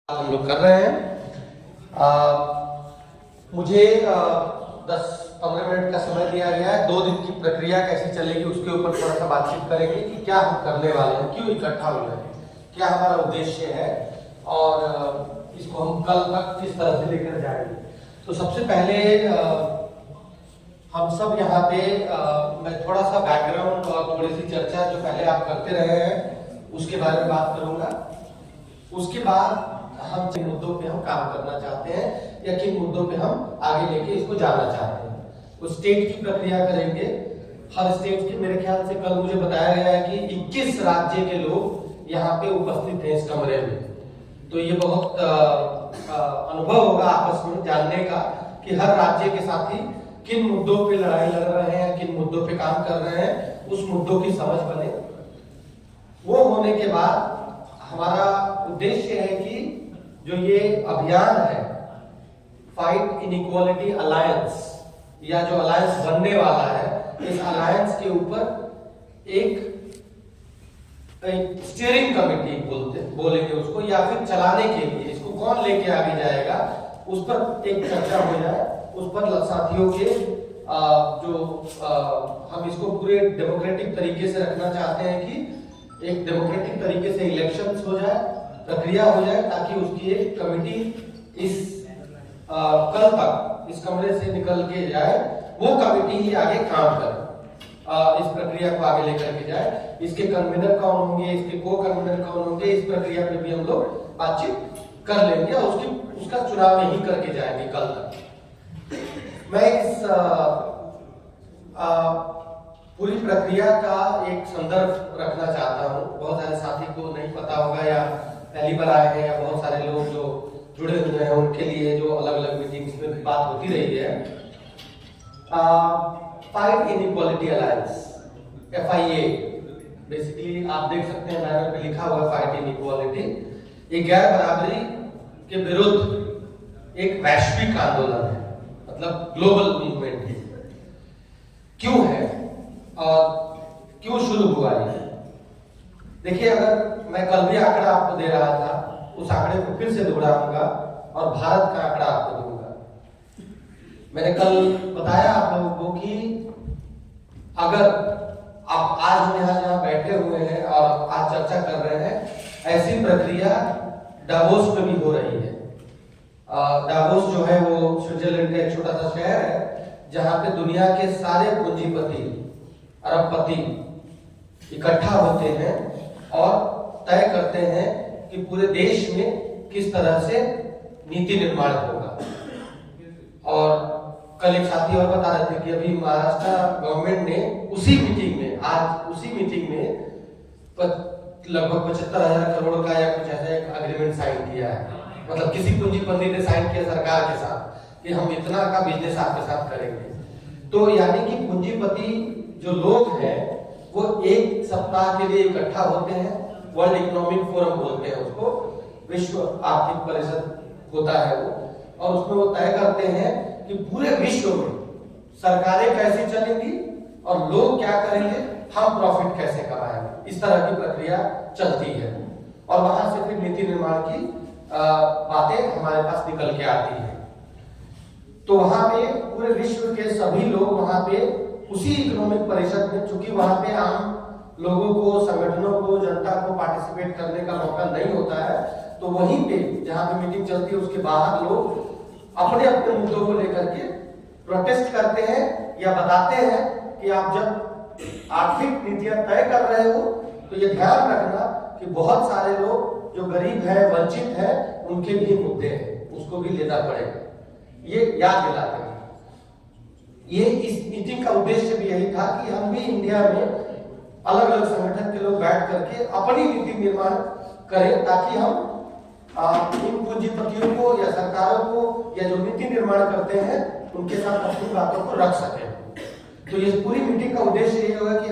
हम लोग कर रहे हैं। मुझे 10-15 मिनट का समय दिया गया है। 2 दिन की प्रक्रिया कैसी चलेगी उसके ऊपर थोड़ा सा बातचीत करेंगे कि क्या हम करने वाले हैं, क्यों इकट्ठा हुए हैं, क्या हमारा उद्देश्य है और इसको हम कल तक किस तरह से लेकर जाएंगे। तो सबसे पहले हम सब यहाँ पे मैं थोड़ा सा बैकग्राउंड और थोड़ी सी चर्चा जो पहले आप करते रहे हैं उसके बारे में बात करूंगा। उसके बाद हम जिन मुद्दों पे हम काम करना चाहते हैं या किन मुद्दों पे हम आगे लेके इसको जाना चाहते हैं। तो स्टेट की प्रक्रिया करेंगे। हर स्टेट के मेरे ख्याल से कल मुझे बताया गया है कि 21 राज्य के लोग यहाँ पे उपस्थित हैं इस कमरे में। तो ये बहुत अनुभव होगा आपस में जानने का कि हर राज्य के साथी किन मुद्दों पे लड़ाई लड़ रहे हैं, किन मुद्दों पे काम कर रहे हैं, उस मुद्दों की समझ बने। वो होने के बाद हमारा उद्देश्य है कि जो ये अभियान है फाइट इनइक्वालिटी अलायंस या जो अलायंस बनने वाला है, इस अलायंस के ऊपर एक स्टीयरिंग कमेटी बोलेंगे उसको, या फिर चलाने के लिए इसको कौन लेके आगे जाएगा उस पर एक चर्चा हो जाए। उस पर साथियों के हम इसको पूरे डेमोक्रेटिक तरीके से रखना चाहते हैं कि एक डेमोक्रेटिक तरीके से इलेक्शंस हो जाए, प्रक्रिया हो जाए, ताकि उसकी एक कमेटी इस कल तक इस कमरे से निकल के जाए, वो कमेटी ही आगे काम करे, इस प्रक्रिया को आगे लेकर के जाए। इसके कन्वीनर कौन होंगे, इसके को कन्वीनर कौन होंगे, इस प्रक्रिया पे भी हम लोग बातचीत कर लेंगे और उसका चुनाव ही करके जाएंगे कल तक। मैं इस पूरी प्रक्रिया का एक संदर्भ रखना चाहता हूँ। बहुत सारे साथी को नहीं पता होगा या पहली बार आए हैं, या बहुत सारे लोग जो जुड़े हुए हैं उनके लिए जो अलग अलग मीटिंग्स में बात होती रही है। Fight inequality alliance, FIA, basically आप देख सकते हैं बैनर पे लिखा हुआ है फाइट इनइक्वालिटी। ये गैर बराबरी के विरुद्ध एक वैश्विक आंदोलन है, मतलब ग्लोबल मूवमेंट है। क्यों है और क्यों शुरू हुआ ये? देखिए, अगर मैं कल भी आंकड़ा आपको दे रहा था, उस आंकड़े को फिर से दोहराऊंगा और भारत का आंकड़ा आपको दूंगा। मैंने कल बताया आप लोगों को कि अगर आप आज हम यहाँ बैठे हुए हैं और आज चर्चा कर रहे हैं, ऐसी प्रक्रिया डावोस में भी हो रही है। डावोस जो है वो स्विट्जरलैंड का एक छोटा सा शहर है जहां पे दुनिया के सारे पूंजीपति, अरबपति इकट्ठा होते हैं और तय करते हैं कि पूरे देश में किस तरह से नीति निर्माण होगा। और कल एक साथी और बता रहे थे कि अभी महाराष्ट्र गवर्नमेंट ने उसी मीटिंग में, आज उसी मीटिंग में लगभग 75,000 करोड़ का या कुछ ऐसा एक अग्रीमेंट साइन किया है। मतलब किसी पूंजीपति ने साइन किया सरकार के साथ कि हम इतना का बिजनेस आपके साथ करेंगे। तो यानी कि पूंजीपति जो लोग हैं वो एक सप्ताह के लिए इकट्ठा होते हैं। वर्ल्ड इकोनॉमिक फोरम बोलते हैं उसको, विश्व आर्थिक परिषद होता है वो, और उसमें वो तय करते हैं कि पूरे विश्व में सरकारें कैसे चलेंगी और लोग क्या करेंगे, हम प्रॉफिट कैसे कमाएंगे। इस तरह की प्रक्रिया चलती है और वहां से फिर नीति निर्माण की बातें हमारे पास निकल के आती है। तो वहां पे पूरे विश्व के सभी लोग वहां पे उसी इकोनॉमिक परिषद में, चूंकि वहां पे आम लोगों को, संगठनों को, जनता को पार्टिसिपेट करने का मौका नहीं होता है, तो वहीं पे जहां पे मीटिंग चलती है उसके बाहर लोग अपने अपने मुद्दों को लेकर के प्रोटेस्ट करते हैं या बताते हैं कि आप जब आर्थिक नीतियां तय कर रहे हो तो ये ध्यान रखना कि बहुत सारे लोग जो गरीब है, वंचित है, उनके भी मुद्दे हैं, उसको भी लेना पड़ेगा। ये याद दिलाते हैं। ये इस मीटिंग का उद्देश्य भी यही था कि हम भी इंडिया में अलग अलग संगठन के लोग बैठ करके अपनी नीति निर्माण करें, ताकि हम इन पूंजीपतियों को या सरकारों को या जो नीति निर्माण करते हैं उनके साथ अपनी बातों को रख सकें। तो ये पूरी मीटिंग का उद्देश्य ये होगा कि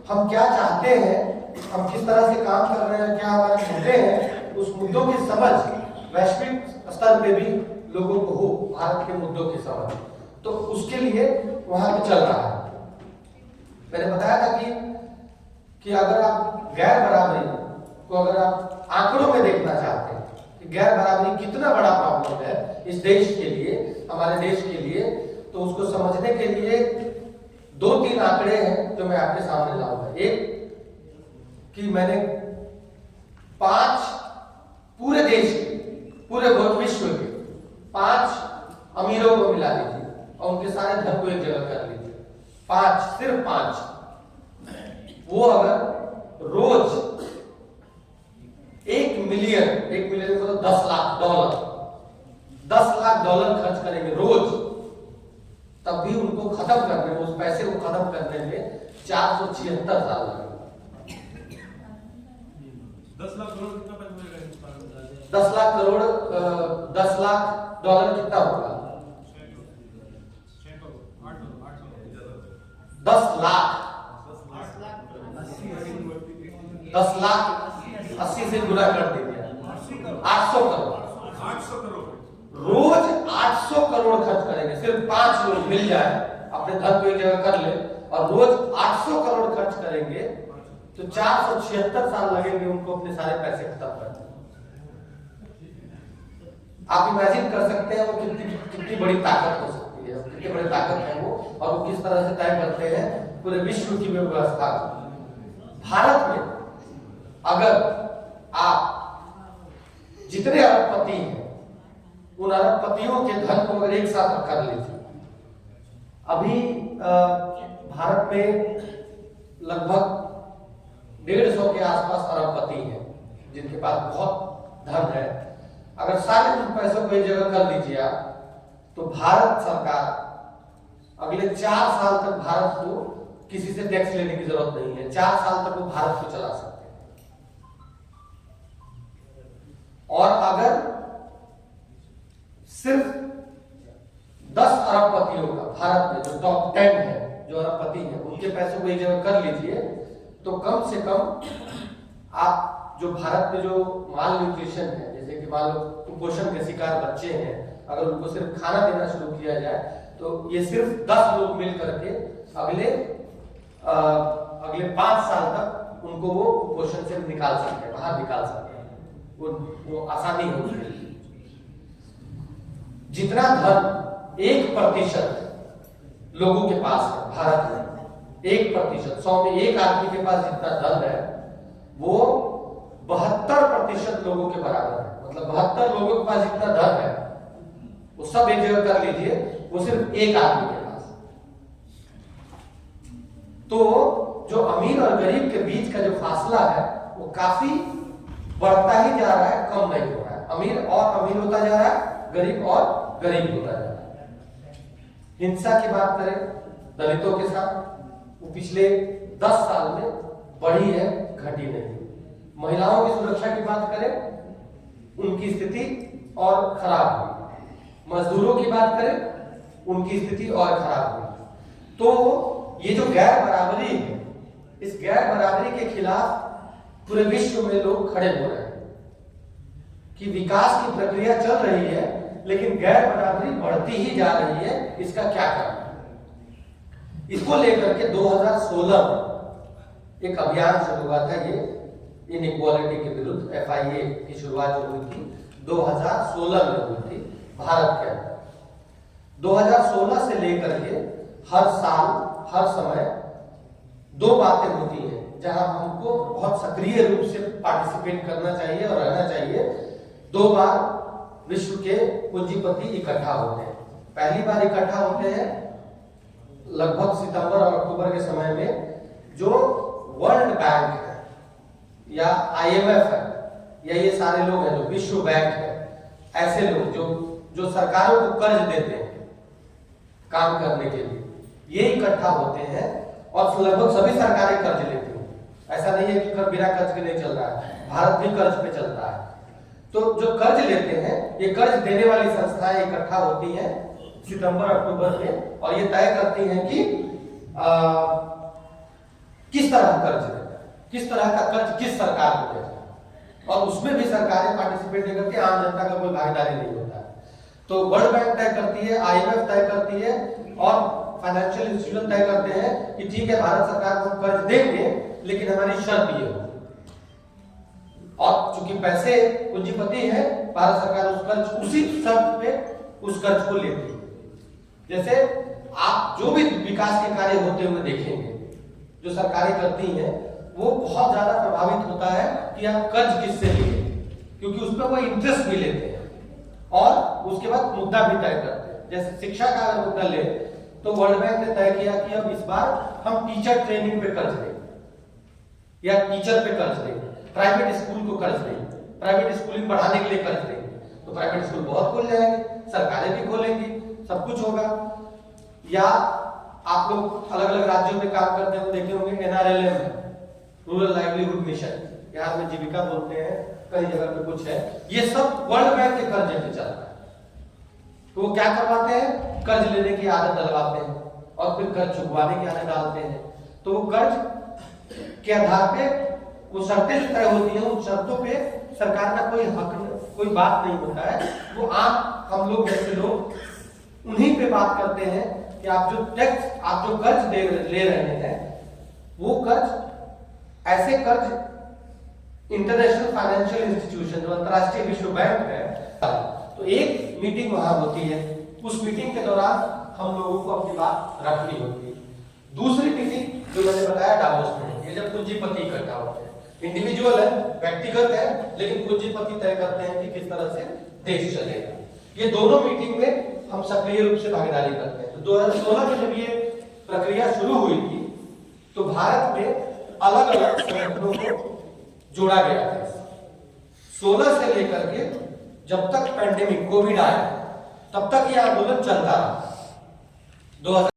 हम क्या चाहते हैं, हम किस तरह से काम कर रहे हैं, क्या हमारे मुद्दे हैं, उस मुद्दों की समझ वैश्विक स्तर पे भी लोगों को हो, भारत के मुद्दों की समझ। तो उसके लिए वहां पे चल रहा है। मैंने बताया था कि अगर आप गैर बराबरी को अगर आप आंकड़ों में देखना चाहते हैं कि गैर बराबरी कितना बड़ा प्रॉब्लम है इस देश के लिए, हमारे देश के लिए, तो उसको समझने के लिए 2-3 आंकड़े हैं जो मैं आपके सामने लाऊंगा। एक कि मैंने 5 पूरे देश के, पूरे विश्व के 5 अमीरों को मिला लीजिए और उनके सारे धन को एक जगह कर लीजिए। 5, सिर्फ 5, वो अगर रोज 1 मिलियन मतलब $10 लाख, $10 लाख खर्च करेंगे रोज, तब भी उनको खत्म करने में, उस पैसे को खत्म करने में 476 साल लगेंगे। 10 लाख करोड़ कितना पैसा मिलेगा? 10 लाख करोड़, $10 लाख कितना होगा? 10 लाख 80 से गुना कर दीजिए, 800 करोड़। रोज 800 करोड़ खर्च करेंगे, सिर्फ 5 लोग मिल जाए, अपने धन को एक जगह कर ले और रोज 800 करोड़ खर्च करेंगे तो 476 साल लगेंगे उनको अपने सारे पैसे खत्म करने। आप इमेजिन कर सकते हैं वो कितनी बड़ी ताकत हो सकती है, कितनी बड़ी ताकत है वो, और वो किस तरह से तय करते हैं पूरे विश्व की व्यवस्था। भारत में अगर आप जितने अरबपति हैं उन अरबपतियों के धन को अगर एक साथ कर लीजिए, अभी भारत में लगभग 150 के आसपास अरबपति हैं जिनके पास बहुत धन है। अगर सारे उन पैसों को एक जगह कर लीजिए आप, तो भारत सरकार अगले 4 साल तक भारत को किसी से टैक्स लेने की जरूरत नहीं है। 4 साल तक वो भारत को चला सकते हैं। और अगर सिर्फ 10 अरबपतियों का भारत में जो टॉप 10 है, जो अरबपति हैं, उनके पैसों को एक जगह कर लीजिए, तो कम से कम आप जो भारत में जो माल न्यूट्रिशन है, जैसे कि मान लो कुपोषण के शिकार बच्चे हैं, अगर उनको सिर्फ खाना देना शुरू किया जाए तो ये सिर्फ 10 लोग मिल करके अगले 5 साल तक उनको वो कुपोषण से निकाल सकते हैं, बाहर निकाल सकते हैं। वो आसानी होगी। जितना धन 1% लोगों के पास है भारत में, 1%, 100 में एक आदमी के पास जितना धन है वो 72% लोगों के बराबर है। मतलब 72 लोगों के पास जितना धन है वो सब एक जगह कर लीजिए, वो सिर्फ एक आदमी के पास। तो जो अमीर और गरीब के बीच का जो फासला है वो काफी बढ़ता ही जा रहा है, कम नहीं हो रहा है। अमीर और अमीर होता जा रहा है, गरीब और गरीब होता जा रहा है। हिंसा की बात करें दलितों के साथ, वो पिछले 10 साल में बढ़ी है, घटी नहीं। महिलाओं की सुरक्षा की बात करें, उनकी स्थिति और खराब हुई। मजदूरों की बात करें, उनकी स्थिति और खराब हुई। तो ये जो गैर बराबरी है, इस गैर बराबरी के खिलाफ पूरे विश्व में लोग खड़े हो रहे हैं कि विकास की प्रक्रिया चल रही है लेकिन गैर बराबरी बढ़ती ही जा रही है, इसका क्या कारण है। इसको लेकर के 2016 में एक अभियान शुरू हुआ था, ये इनइक्वालिटी के विरुद्ध FIA की शुरुआत जो हुई थी 2016 में हुई थी भारत के अंदर। 2016 से लेकर के हर साल हर समय 2 बातें होती हैं जहां हमको बहुत सक्रिय रूप से पार्टिसिपेट करना चाहिए और रहना चाहिए। 2 बार विश्व के पूंजीपति इकट्ठा होते हैं। पहली बार इकट्ठा होते हैं लगभग सितंबर और अक्टूबर के समय में, जो वर्ल्ड बैंक है या IMF है या ये सारे लोग हैं जो विश्व बैंक है, ऐसे लोग जो सरकारों को कर्ज देते हैं काम करने के लिए, ये इकट्ठा होते हैं और लगभग सभी सरकारें कर्ज लेती हैं। ऐसा नहीं है कि बिना कर्ज के नहीं चल रहा है, भारत भी कर्ज पे चलता है। तो जो कर्ज लेते हैं, ये कर्ज देने वाली संस्थाएं इकट्ठा होती हैं सितंबर अक्टूबर में और ये तय करती हैं कि किस तरह कर्ज देना है, किस तरह का कर्ज किस सरकार को देना है, और उसमें भी सरकारें पार्टिसिपेट नहीं करती, आम जनता का कोई भागीदारी नहीं होता है। तो वर्ल्ड बैंक तय करती है, IMF तय करती है और फाइनेंशियल इंस्टीट्यूशन तय करते हैं कि ठीक है भारत सरकार को कर्ज देंगे लेकिन हमारी शर्त ये हो, और चूंकि पैसे पूंजीपति है, भारत सरकार उस कर्ज उसी शर्त पे उस कर्ज को लेती है। जैसे आप जो भी विकास के कार्य होते हुए देखेंगे, जो सरकारें करती हैं, वो बहुत ज्यादा प्रभावित होता है कि आप कर्ज किससे लिए, क्योंकि उस पर वो इंटरेस्ट भी लेते हैं और उसके बाद मुद्दा भी तय करते हैं। जैसे शिक्षा का अगर मुद्दा ले तो वर्ल्ड बैंक ने तय किया कि अब इस बार हम टीचर ट्रेनिंग पे कर्ज देंगे या टीचर पे कर्ज देंगे, प्राइवेट स्कूल को कर्ज देंगे, प्राइवेट स्कूलिंग बढ़ाने के लिए कर्ज देंगे। तो प्राइवेट स्कूल बहुत खुल जाएंगे, सरकारें भी खोलेंगी, सब कुछ होगा। या आप लोग अलग अलग राज्यों में काम करते हुए देखे होंगे, NRLM है, रूरल लाइवलीहुड मिशन, बिहार में जीविका बोलते हैं, कई जगह पे कुछ है, ये सब वर्ल्ड बैंक के कर्जे पे चलता है। तो वो क्या करवाते हैं, कर्ज लेने की आदत डलवाते हैं और फिर कर्ज चुकवाने की आदत डालते हैं। तो वो कर्ज के आधार पे वो शर्तें जो तय होती हैं, उन शर्तों पे सरकार का कोई हक कोई बात नहीं होता है। वो आम हम लोग जैसे लोग उन्हीं पे बात करते हैं कि आप जो टैक्स, आप जो कर्ज ले रहे हैं, वो कर्ज ऐसे कर्ज इंटरनेशनल फाइनेंशियल इंस्टीट्यूशन, जो अंतरराष्ट्रीय विश्व बैंक है, तो एक मीटिंग वहां होती है। उस मीटिंग के दौरान हम लोगों को अपनी बात रखनी होती है। दूसरी मीटिंग जो मैंने बताया डावोस में, ये जब पूंजीपति इकट्ठा होते हैं, इंडिविजुअल है, व्यक्तिगत है, लेकिन पूंजीपति तय करते हैं कि किस तरह से देश चलेगा। ये दोनों मीटिंग में हम सक्रिय रूप से भागीदारी करते हैं। तो 2016 में जब ये प्रक्रिया शुरू हुई थी, तो भारत में अलग अलग संगठनों को जोड़ा गया था। 16 से लेकर के जब तक पैंडेमिक कोविड आया, तब तक यह आंदोलन चलता रहा।